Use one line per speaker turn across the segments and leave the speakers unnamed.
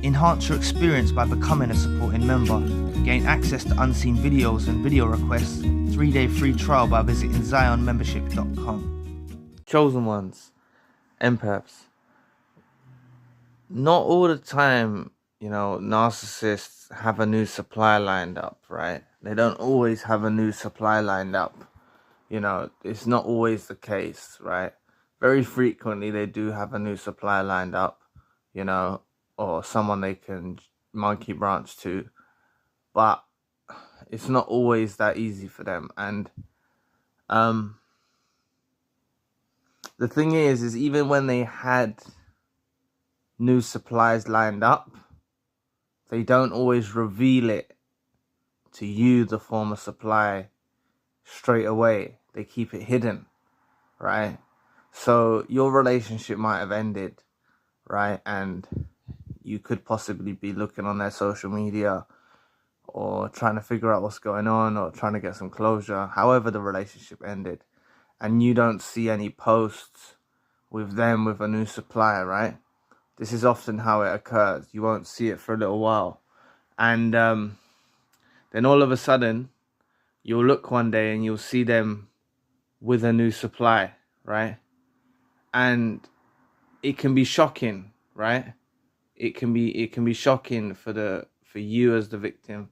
Enhance your experience by becoming a supporting member. Gain access to unseen videos and video requests. 3-day free trial by visiting zionmembership.com. Chosen ones, empaths. Not all the time, narcissists have a new supply lined up, right? They don't always have a new supply lined up. It's not always the case, right? Very frequently they do have a new supply lined up, or someone they can monkey branch to, but it's not always that easy for them. And the thing is even when they had new supplies lined up, they don't always reveal it to you, the former supply, straight away. They keep it hidden, right? So your relationship might have ended, right? And you could possibly be looking on their social media or trying to figure out what's going on or trying to get some closure, however the relationship ended, and you don't see any posts with them with a new supplier, right? This is often how it occurs. You won't see it for a little while. And then all of a sudden, you'll look one day and you'll see them with a new supply, right? And it can be shocking, right? It can be shocking for you as the victim,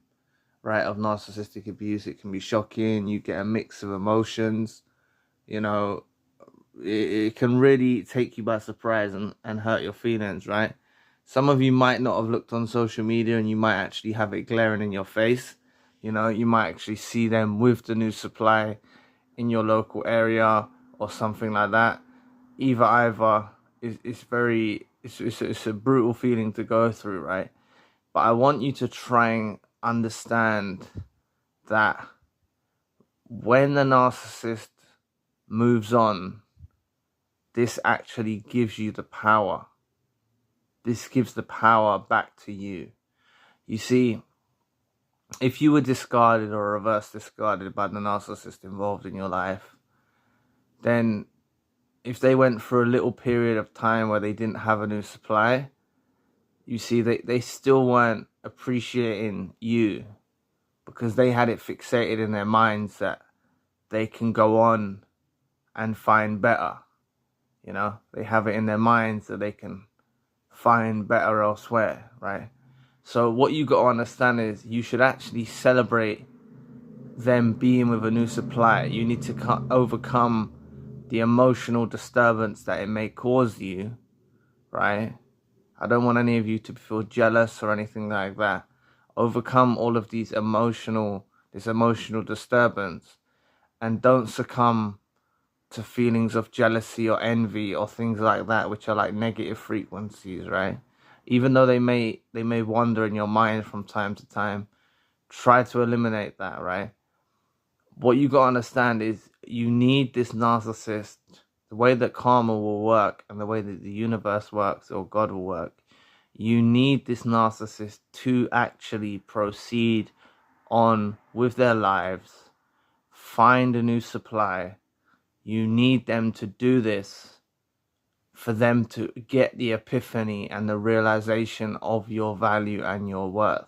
right, of narcissistic abuse. It can be shocking. You get a mix of emotions. It can really take you by surprise and hurt your feelings, right? Some of you might not have looked on social media and you might actually have it glaring in your face. You might actually see them with the new supply in your local area or something like that. Either it's a brutal feeling to go through, right? But I want you to try and understand that when the narcissist moves on, this actually gives you the power. This gives the power back to you. You see, if you were discarded or reverse discarded by the narcissist involved in your life, then if they went for a little period of time where they didn't have a new supply, you see, they still weren't appreciating you because they had it fixated in their minds that they can go on and find better. They have it in their minds that they can find better elsewhere, right? So what you got to understand is you should actually celebrate them being with a new supply. You need to overcome the emotional disturbance that it may cause you, right? I don't want any of you to feel jealous or anything like that. Overcome all of this emotional disturbance, and don't succumb to feelings of jealousy or envy or things like that, which are like negative frequencies, right? Even though they may wander in your mind from time to time, try to eliminate that, right? What you got to understand is you need this narcissist. The way that karma will work and the way that the universe works or God will work, you need this narcissist to actually proceed on with their lives, find a new supply. You need them to do this for them to get the epiphany and the realization of your value and your worth,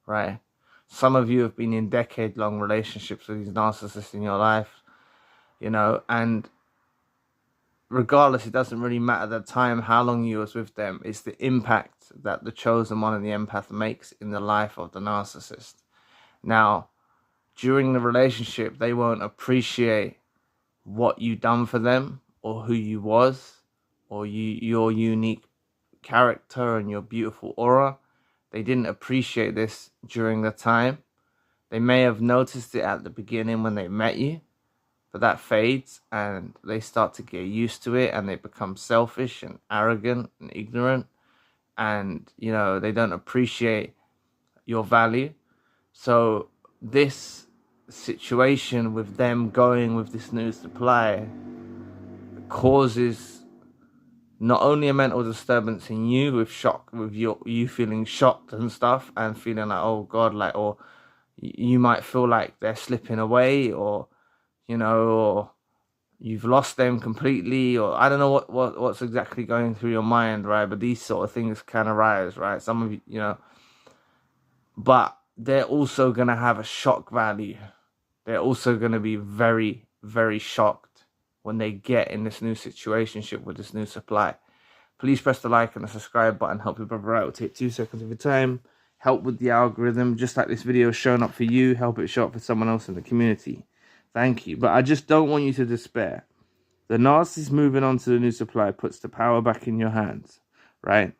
right? Some of you have been in decade-long relationships with these narcissists in your life, and regardless, it doesn't really matter the time, how long you was with them. It's the impact that the chosen one and the empath makes in the life of the narcissist. Now, during the relationship, they won't appreciate what you done for them or who you was or your unique character and your beautiful aura. They didn't appreciate this during the time. They may have noticed it at the beginning when they met you, but that fades and they start to get used to it and they become selfish and arrogant and ignorant, and they don't appreciate your value. So this situation with them going with this new supply causes not only a mental disturbance in you with shock, with you feeling shocked and stuff and feeling like, oh God, like, or you might feel like they're slipping away, or you've lost them completely, or I don't know what's exactly going through your mind, right? But these sort of things can arise, right? Some of you, but they're also going to have a shock value. They're also going to be very, very shocked when they get in this new situationship with this new supply. Please press the like and the subscribe button. Help your brother out. Take 2 seconds of your time. Help with the algorithm. Just like this video is showing up for you, help it show up for someone else in the community. Thank you. But I just don't want you to despair. The narcissist moving on to the new supply puts the power back in your hands, right?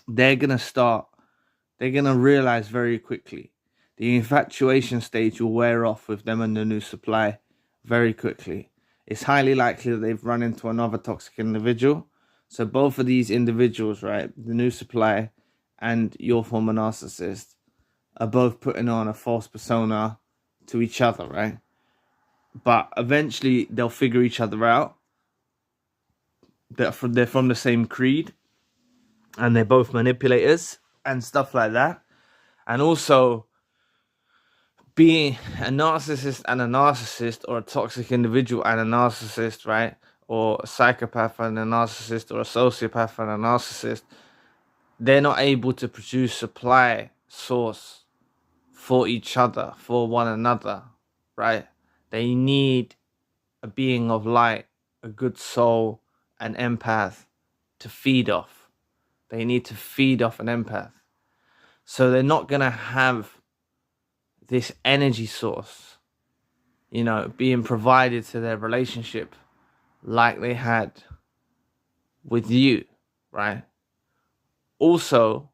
They're going to realize very quickly. The infatuation stage will wear off with them and the new supply very quickly. It's highly likely that they've run into another toxic individual. So both of these individuals, right, the new supply and your former narcissist, are both putting on a false persona to each other, right? But eventually they'll figure each other out. They're from the same creed, and they're both manipulators and stuff like that. And also, being a narcissist and a narcissist, or a toxic individual and a narcissist, right? Or a psychopath and a narcissist, or a sociopath and a narcissist, they're not able to produce supply source for each other, for one another, right? They need a being of light, a good soul, an empath to feed off. They need to feed off an empath. So they're not going to have this energy source, being provided to their relationship like they had with you, right? Also,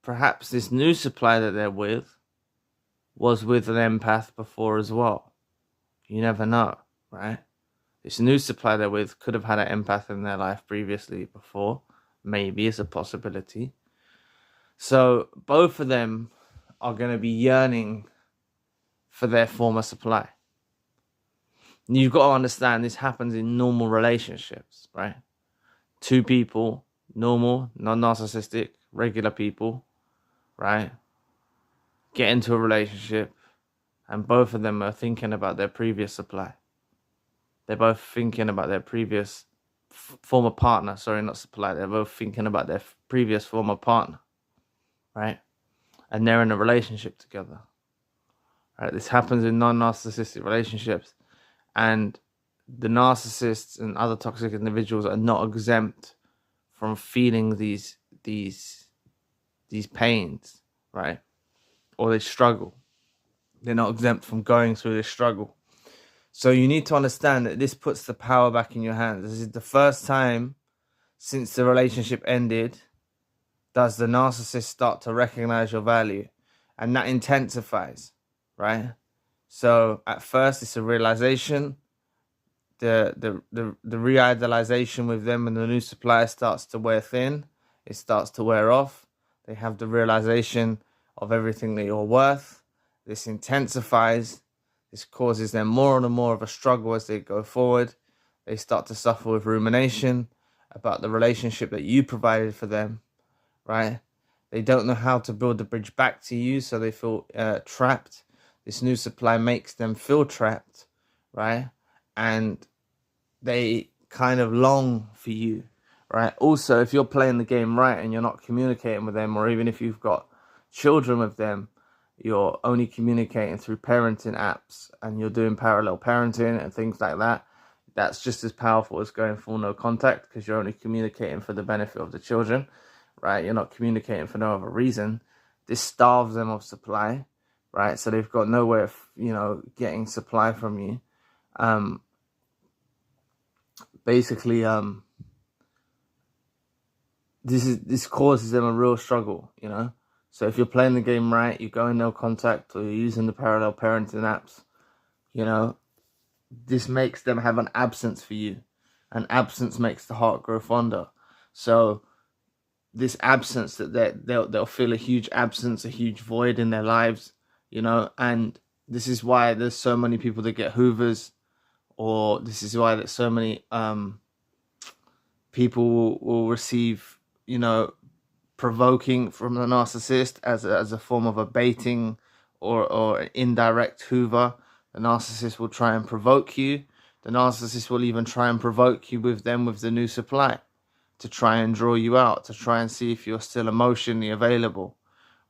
perhaps this new supply that they're with was with an empath before as well. You never know, right? This new supply they're with could have had an empath in their life previously before. Maybe it's a possibility. So both of them are going to be yearning for their former supply. And you've got to understand this happens in normal relationships, right? Two people, normal, non-narcissistic, regular people, right? Get into a relationship, and both of them are thinking about their previous supply. They're both thinking about their previous former partner. Sorry, not supply. They're both thinking about their previous former partner, right? And they're in a relationship together. Right? This happens in non-narcissistic relationships, and the narcissists and other toxic individuals are not exempt from feeling these pains, right? Or they struggle. They're not exempt from going through this struggle. So you need to understand that this puts the power back in your hands. This is the first time since the relationship ended does the narcissist start to recognize your value, and that intensifies, right? So at first it's a realization. The re-idealization with them and the new supply starts to wear thin. It starts to wear off. They have the realization of everything that you're worth. This intensifies. This causes them more and more of a struggle as they go forward. They start to suffer with rumination about the relationship that you provided for them, right? They don't know how to build the bridge back to you, so they feel trapped. This new supply makes them feel trapped, right? And they kind of long for you, right? Also, if you're playing the game right and you're not communicating with them, or even if you've got children with them, you're only communicating through parenting apps and you're doing parallel parenting and things like that, that's just as powerful as going full no contact, because you're only communicating for the benefit of the children, right? You're not communicating for no other reason. This starves them of supply, right? So they've got no way of, getting supply from you. Basically, this causes them a real struggle, So if you're playing the game right, you're going no contact, or you're using the parallel parenting apps, this makes them have an absence for you. And absence makes the heart grow fonder. So this absence, that they'll feel a huge absence, a huge void in their lives, and this is why there's so many people that get hoovers, or this is why that so many people will receive, provoking from the narcissist as a form of a baiting or an indirect hoover. The narcissist will try and provoke you The narcissist will even try and provoke you with the new supply, to try and draw you out, to try and see if you're still emotionally available,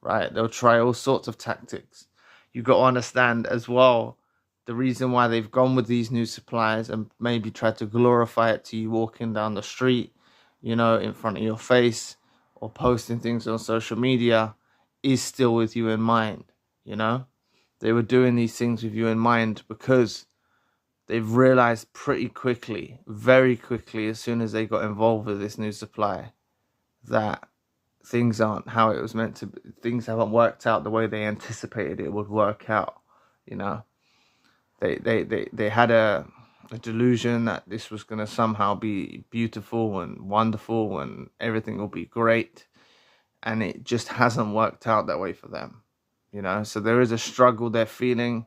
right? They'll try all sorts of tactics. You've got to understand as well the reason why they've gone with these new supplies and maybe tried to glorify it to you walking down the street, you know, in front of your face, or posting things on social media, is still with you in mind, you know? They were doing these things with you in mind because they've realized pretty quickly, very quickly, as soon as they got involved with this new supply, that things aren't how it was meant to be. Things haven't worked out the way they anticipated it would work out, you know? They had a delusion that this was going to somehow be beautiful and wonderful and everything will be great, and it just hasn't worked out that way for them, you know? So there is a struggle they're feeling.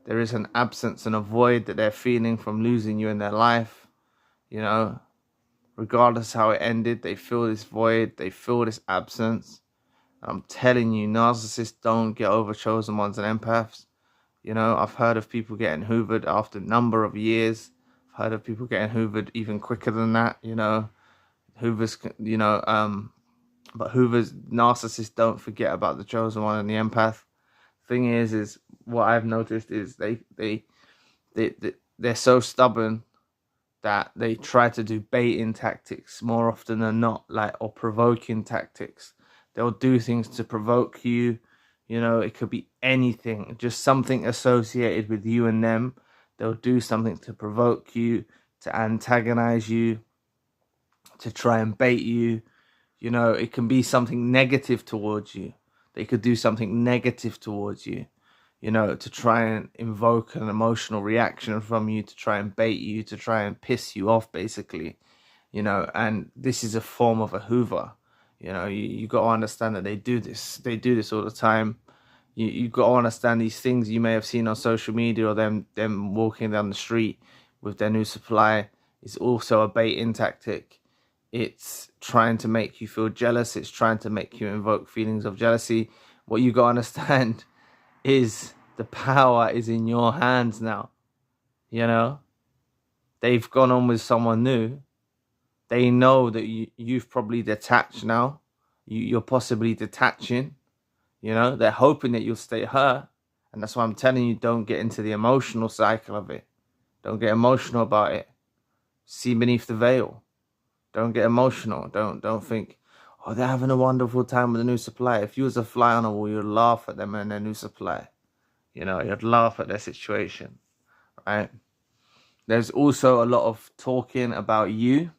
There is an absence and a void that they're feeling from losing you in their life, you know? Regardless how it ended, they feel this void, they feel this absence. I'm telling you, narcissists don't get over chosen ones and empaths. You know, I've heard of people getting hoovered after a number of years. I've heard of people getting hoovered even quicker than that, you know. Hoovers, you know, but Hoovers, narcissists don't forget about the chosen one and the empath. Thing is what I've noticed is they're so stubborn that they try to do baiting tactics more often than not, like, or provoking tactics. They'll do things to provoke you. You know, it could be anything, just something associated with you and them. They'll do something to provoke you, to antagonize you, to try and bait you. You know, it can be something negative towards you. They could do something negative towards you, you know, to try and invoke an emotional reaction from you, to try and bait you, to try and piss you off, basically, you know. And this is a form of a hoover. You know, you got to understand that they do this all the time. You got to understand these things you may have seen on social media, or them walking down the street with their new supply, is also a baiting tactic. It's trying to make you feel jealous. It's trying to make you invoke feelings of jealousy. What you got to understand is the power is in your hands now. You know, they've gone on with someone new. They know that you've probably detached now. You're possibly detaching. You know, they're hoping that you'll stay hurt. And that's why I'm telling you, don't get into the emotional cycle of it. Don't get emotional about it. See beneath the veil. Don't get emotional. Don't think, oh, they're having a wonderful time with a new supply. If you was a fly on a wall, you'd laugh at them and their new supply. You know, you'd laugh at their situation, right? There's also a lot of talking about you.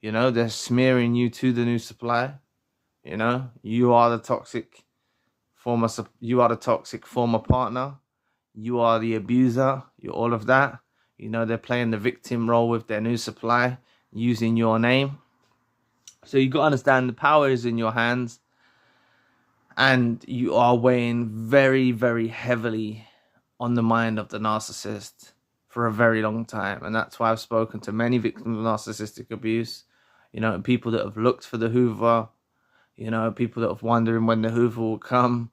You know, they're smearing you to the new supply. You know, you are the toxic former partner. You are the abuser. You're all of that. You know, they're playing the victim role with their new supply, using your name. So you got to understand the power is in your hands, and you are weighing very, very heavily on the mind of the narcissist for a very long time. And that's why I've spoken to many victims of narcissistic abuse, you know, people that have looked for the Hoover, you know, people that have wondering when the Hoover will come.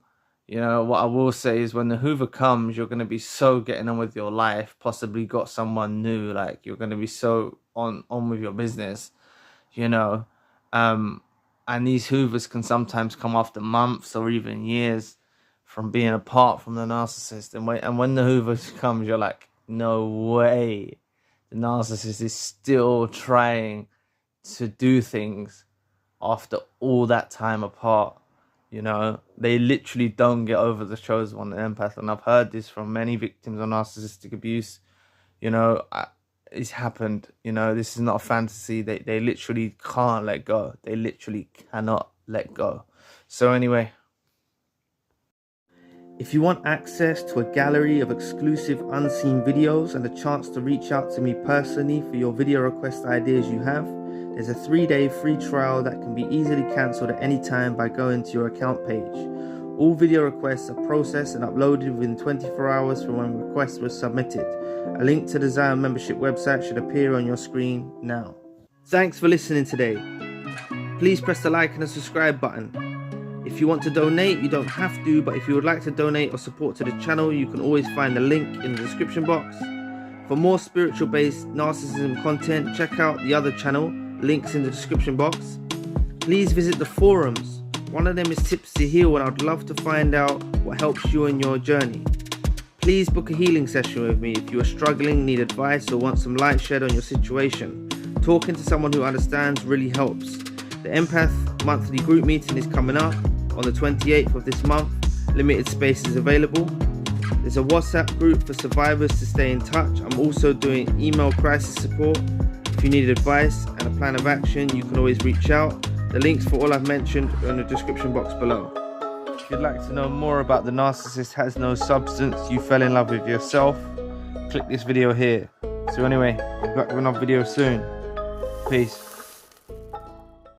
You know, what I will say is when the Hoover comes, you're going to be so getting on with your life, possibly got someone new, like you're going to be so on with your business, you know. And these Hoovers can sometimes come after months or even years from being apart from the narcissist. And when the Hoover comes, you're like, no way. The narcissist is still trying to do things after all that time apart. You know, they literally don't get over the chosen one, the empath. And I've heard this from many victims of narcissistic abuse. You know, it's happened. You know, this is not a fantasy. They literally can't let go. They literally cannot let go. So anyway, if you want access to a gallery of exclusive unseen videos and a chance to reach out to me personally for your video request ideas you have, there's a 3-day free trial that can be easily cancelled at any time by going to your account page. All video requests are processed and uploaded within 24 hours from when requests were submitted. A link to the Zion membership website should appear on your screen now. Thanks for listening today. Please press the like and the subscribe button. If you want to donate, you don't have to, but if you would like to donate or support to the channel, you can always find the link in the description box.
For more spiritual based narcissism content, check out the other channel, links in the description box. Please visit the forums. One of them is Tips to Heal, and I'd love to find out what helps you in your journey. Please book a healing session with me if you are struggling, need advice, or want some light shed on your situation. Talking to someone who understands really helps. The Empath monthly group meeting is coming up on the 28th of this month. Limited space is available. There's a WhatsApp group for survivors to stay in touch. I'm also doing email crisis support. If you need advice and a plan of action, you can always reach out. The links for all I've mentioned are in the description box below. If you'd like to know more about The Narcissist Has No Substance, you fell in love with yourself, click this video here. So anyway, I'll be back with another video soon. Peace.